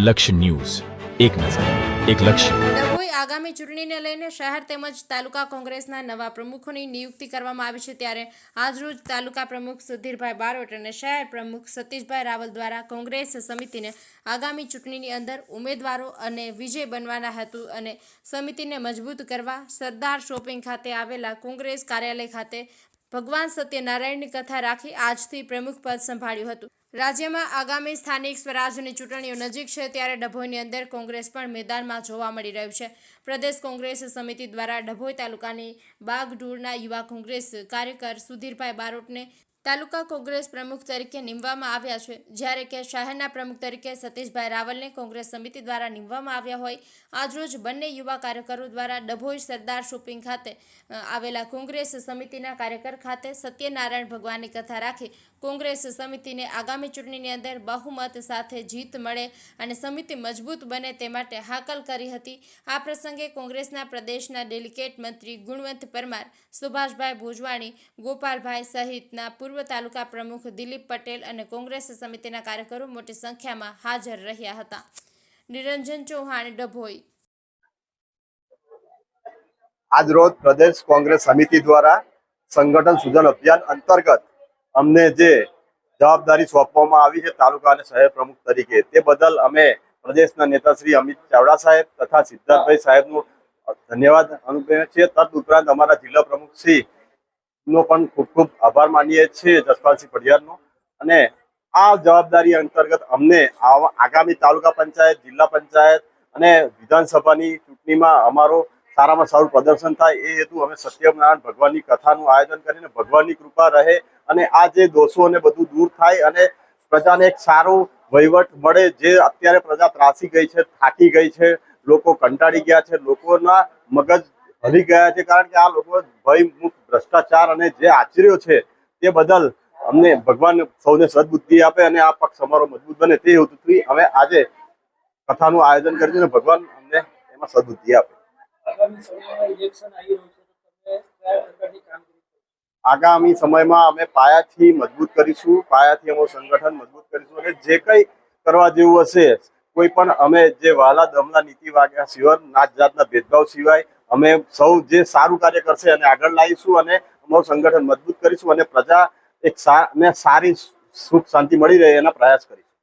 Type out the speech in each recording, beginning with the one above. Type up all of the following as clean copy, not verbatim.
લક્ષ્ય ન્યૂઝ, એક નજર, એક લક્ષ્ય. ડભોઈ આગામી ચૂંટણીને લઈને શહેર તેમજ તાલુકા કોંગ્રેસના નવા પ્રમુખોની નિયુક્તિ કરવામાં આવી છે. ત્યારે આજરોજ તાલુકા પ્રમુખ સુધીરભાઈ બારોટ અને શહેર પ્રમુખ સતીશભાઈ રાવલ દ્વારા કોંગ્રેસ સમિતિને આગામી ચૂંટણીની અંદર ઉમેદવારો અને વિજય બનવાના હેતુ અને સમિતિને મજબૂત કરવા સરદાર શોપિંગ ખાતે આવેલા કોંગ્રેસ કાર્યાલય ખાતે ભગવાન સત્યનારાયણની કથા રાખી આજથી પ્રમુખ પદ સંભાળ્યું હતું. રાજ્યમાં આગામી સ્થાનિક સ્વરાજની ચૂંટણીઓ નજીક છે, ત્યારે ડભોઈની અંદર કોંગ્રેસ પણ મેદાનમાં જોવા મળી રહ્યું છે. પ્રદેશ કોંગ્રેસ સમિતિ દ્વારા ડભોઈ તાલુકાની બાગડોળના યુવા કોંગ્રેસ કાર્યકર સુધીરભાઈ બારોટને તાલુકા કોંગ્રેસ પ્રમુખ તરીકે નીમવામાં આવ્યા છે, જ્યારે કે શહેરના પ્રમુખ તરીકે સતીશભાઈ રાવલને કોંગ્રેસ સમિતિ દ્વારા નીમવામાં આવ્યા હોય. આજરોજ બંને યુવા કાર્યકરો દ્વારા ડભોઈ સરદાર શોપિંગ ખાતે આવેલા કોંગ્રેસ સમિતિના કાર્યકર ખાતે સત્યનારાયણ ભગવાનની કથા રાખી કોંગ્રેસ સમિતિને આગામી ચૂંટણીની અંદર બહુમત સાથે જીત મળે અને સમિતિ મજબૂત બને તે માટે હાકલ કરી હતી. આ પ્રસંગે કોંગ્રેસના પ્રદેશના ડેલિગેટ મંત્રી ગુણવંત પરમાર, સુભાષભાઈ ભોજવાણી, ગોપાલભાઈ સહિતના પૂર્વ તાલુકા પ્રમુખ દિલીપ પટેલ અને કોંગ્રેસ સમિતિના કાર્યકરો મોટી સંખ્યામાં હાજર રહ્યા હતા. નિરંજન ચૌહાણ, ડભોઈ. આજ રોજ પ્રદેશ કોંગ્રેસ સમિતિ દ્વારા સંગઠન સુધાર અભિયાન અંતર્ગત અમને જે જવાબદારી સોંપવામાં આવી છે તાલુકા અને શહેર પ્રમુખ તરીકે, તે બદલ અમે પ્રદેશના નેતા શ્રી અમિત ચાવડા સાહેબ તથા સિદ્ધાર્થભાઈ સાહેબનો ધન્યવાદ અનુભવીએ છીએ. તદ ઉપરાંત અમારા જિલ્લા પ્રમુખ શ્રી નો પણ ખૂબ ખૂબ આભાર માનીએ છીએ, જસપાલસિંહ પઢિયારનો. અને આ જવાબદારી અંતર્ગત અમને આગામી તાલુકા પંચાયત, જિલ્લા પંચાયત અને વિધાનસભાની ચૂંટણીમાં અમારો સારામાં સારું પ્રદર્શન થાય એ હેતુ અમે સત્યનારાયણ ભગવાનની કથાનું આયોજન કરીને ભગવાનની કૃપા રહે અને આ જે દોષો અને બધું દૂર થાય અને પ્રજાને એક સારો વહીવટ મળે. જે અત્યારે પ્રજા ત્રાસી ગઈ છે, થાકી ગઈ છે, લોકો કંટાળી ગયા છે, લોકોના મગજ હલી ગયા છે, કારણ કે આ લોકો ભયમુક્ત ભ્રષ્ટાચાર અને જે આચર્યો છે તે બદલ અમને ભગવાન સૌને સદબુદ્ધિ આપે અને આ પક્ષ અમારો મજબૂત બને તે હેતુથી અમે આજે કથાનું આયોજન કર્યું અને ભગવાન અમને એમાં સદબુદ્ધિ આપે. આગામી સમયમાં અમે પાયાથી મજબૂત કરીશું, પાયાથી અમારું સંગઠન મજબૂત કરીશું અને જે કંઈ કરવા જેવું હશે, કોઈ પણ અમે જે વહાલા દમલા નીતિ વાગ્યા સિવાય, નાત જાતના ભેદભાવ સિવાય અમે સૌ જે સારું કાર્ય કરશે અને આગળ લાવીશું અને અમારું સંગઠન મજબૂત કરીશું અને પ્રજા એક સારી સુખ શાંતિ મળી રહે એના પ્રયાસ કરીશું.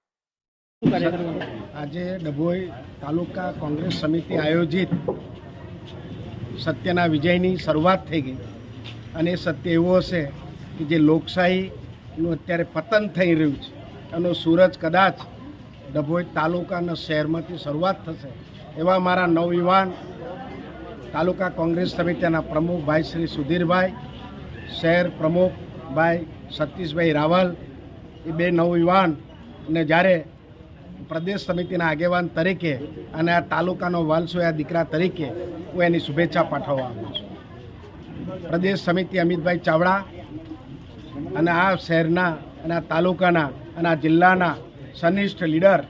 આજે ડભોઈ તાલુકા કોંગ્રેસ સમિતિ આયોજિત સત્યના વિજયની શરૂઆત થઈ ગઈ અને એ સત્ય એવો હશે કે જે લોકશાહીનું અત્યારે પતન થઈ રહ્યું છે એનો સૂરજ કદાચ ડભોઈ તાલુકાના શહેરમાંથી શરૂઆત થશે. એવા મારા નવયુવાન તાલુકા કોંગ્રેસ સમિતિના પ્રમુખ ભાઈ શ્રી સુધીરભાઈ, શહેર પ્રમુખ ભાઈ સતીશભાઈ રાવલ, એ બે નવયુવાનને જ્યારે પ્રદેશ સમિતિના આગેવાન તરીકે અને આ તાલુકાનો વાલસોયા દીકરા તરીકે હું એની શુભેચ્છા પાઠવવા આવું છું. પ્રદેશ સમિતિ અમિતભાઈ ચાવડા અને આ શહેરના અને આ તાલુકાના અને આ જિલ્લાના સનિષ્ઠ લીડર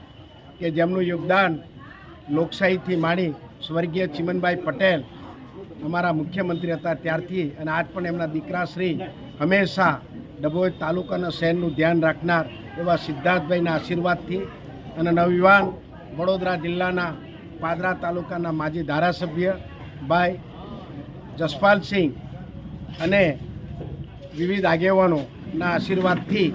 કે જેમનું યોગદાન લોકશાહીથી માંડી સ્વર્ગીય ચિમનભાઈ પટેલ અમારા મુખ્યમંત્રી હતા ત્યારથી અને આજ પણ એમના દીકરાશ્રી હંમેશા ડભોઈ તાલુકાના શહેરનું ધ્યાન રાખનાર એવા સિદ્ધાર્થભાઈના આશીર્વાદથી અને નવયુવાન વડોદરા જિલ્લાના પાદરા તાલુકાના માજી ધારાસભ્ય ભાઈ જસપાલસિંહ અને વિવિધ આગેવાનોના આશીર્વાદથી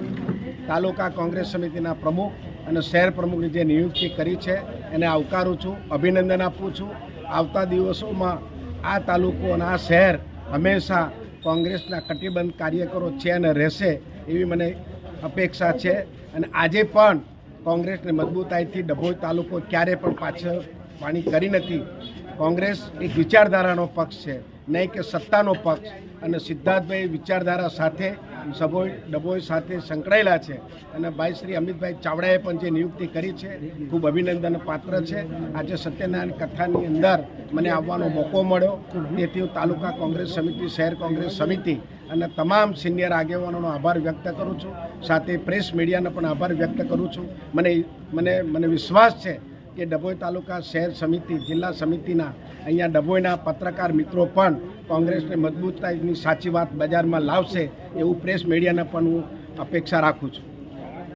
તાલુકા કોંગ્રેસ સમિતિના પ્રમુખ અને શહેર પ્રમુખની જે નિયુક્તિ કરી છે એને આવકારું છું, અભિનંદન આપું છું. આવતા દિવસોમાં આ તાલુકો અને આ શહેર હંમેશા કોંગ્રેસના કટિબદ્ધ કાર્યકરો છે અને રહેશે એવી મને અપેક્ષા છે. અને આજે પણ કોંગ્રેસને મજબૂતાઈથી ડભોઈ તાલુકો ક્યારે પણ પાછળ પાણી કરી નથી. કોંગ્રેસ એક વિચારધારાનો પક્ષ છે, નહીં કે સત્તાનો પક્ષ. અને સિદ્ધાર્થભાઈ વિચારધારા સાથે ડભોઈ સાથે સંકળાયેલા છે અને ભાઈ શ્રી અમિતભાઈ ચાવડાએ પણ જે નિયુક્તિ કરી છે ખૂબ અભિનંદન પાત્ર છે. આજે સત્યનારાયણ કથાની અંદર મને આવવાનો મોકો મળ્યો, તેથી હું તાલુકા કોંગ્રેસ સમિતિ, શહેર કોંગ્રેસ સમિતિ અને તમામ સિનિયર આગેવાનોનો આભાર વ્યક્ત કરું છું. સાથે પ્રેસ મીડિયાનો પણ આભાર વ્યક્ત કરું છું. મને વિશ્વાસ છે કે ડભોઈ તાલુકા શહેર સમિતિ, જિલ્લા સમિતિના અહીંયા ડભોઈના પત્રકાર મિત્રો પણ કોંગ્રેસને મજબૂતાઈની સાચી વાત બજારમાં લાવશે એવું પ્રેસ મીડિયાને પણ હું અપેક્ષા રાખું છું.